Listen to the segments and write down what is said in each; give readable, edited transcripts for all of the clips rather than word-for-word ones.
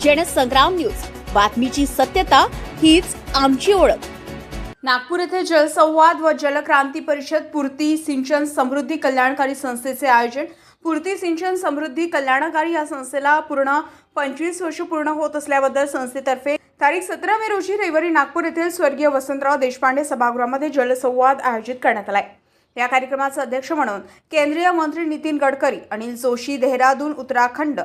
Jansangram news, बातमीची सत्यता हीच आमची ओळख। नागपूर येथे जलसंवाद व जलक्रांती परिषद पूर्ती सिंचन समृद्धी कल्याणकारी संस्थेचे आयोजन। पूर्ती सिंचन समृद्धी कल्याणकारी या संस्थेला पूर्ण 25 वर्ष पूर्ण होत असल्याबद्दल संस्थेतर्फे तारीख 17 मे रोजी रविवारी नागपूर येथील स्वर्गीय वसंतराव देशपांडे सभागृहामध्ये जलसंवाद आयोजित करण्यात आला आहे। या कार्यक्रमाचे अध्यक्ष म्हणून केंद्रीय मंत्री नितीन गडकरी, अनिल जोशी देहरादून उत्तराखंड,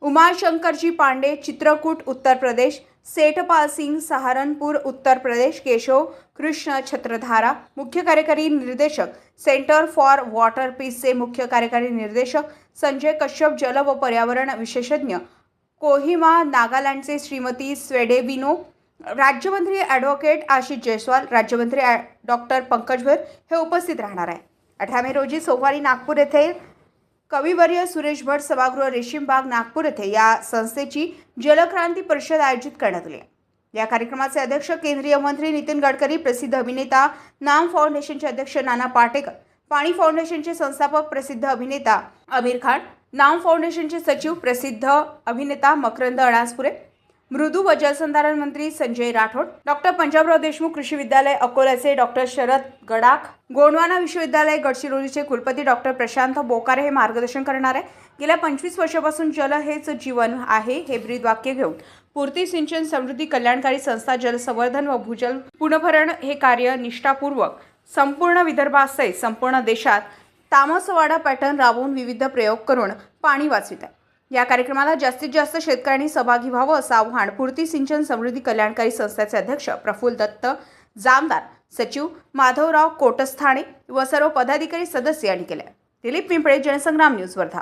उमाशंकरजी पांडे चित्रकूट उत्तर प्रदेश, सेठपाल सिंह सहारनपुर उत्तर प्रदेश, केशव कृष्ण छत्रधारा मुख्य कार्यकारी निर्देशक, सेंटर फॉर वॉटर पीसचे मुख्य कार्यकारी निर्देशक, संजय कश्यप जल व पर्यावरण विशेषज्ञ, कोहिमा नागालँडचे श्रीमती स्वेडेविनो, राज्यमंत्री ॲडव्होकेट आशिष जयस्वाल, राज्यमंत्री डॉक्टर पंकज भैर हे उपस्थित राहणार आहे। 18 मे रोजी सोमवारी नागपूर येथे कविवर्य सुरेश भट सभागृह रेशीमबाग नागपूर येथे या संस्थेची जलक्रांती परिषद आयोजित करण्यात आली। या कार्यक्रमाचे अध्यक्ष केंद्रीय मंत्री नितीन गडकरी, प्रसिद्ध अभिनेता नाम फाउंडेशनचे अध्यक्ष नाना पाटेकर, पाणी फाउंडेशनचे संस्थापक प्रसिद्ध अभिनेता आमिर खान, नाम फाउंडेशनचे सचिव प्रसिद्ध अभिनेता मकरंद अनासपुरे, मृदू व जलसंधारण मंत्री संजय राठोड, डॉक्टर पंजाबराव देशमुख कृषी विद्यालय अकोल्याचे डॉक्टर शरद गडाख, गोंडवाना विश्वविद्यालय गडचिरोलीचे कुलपती डॉक्टर प्रशांत बोकारे हे मार्गदर्शन करणार आहे। गेल्या 25 वर्षापासून जल हेच जीवन आहे हे ब्रीद वाक्य घेऊन पूर्ती सिंचन समृद्धी कल्याणकारी संस्था जलसंवर्धन व भूजल पुनर्भरण हे कार्य निष्ठापूर्वक संपूर्ण विदर्भासहित संपूर्ण देशात तामसवाडा पॅटर्न राबवून विविध प्रयोग करून पाणी वाचवित आहे। या कार्यक्रमाला जास्तीत जास्त शेतकऱ्यांनी सहभागी व्हावं असं आवाहन पूर्ती सिंचन समृद्धी कल्याणकारी संस्थेचे अध्यक्ष प्रफुल्ल दत्त जामदार, सचिव माधवराव कोटस्थाणे व सर्व पदाधिकारी सदस्य यांनी केले। दिलीप पिंपळे, जनसंग्राम न्यूज, वर्धा।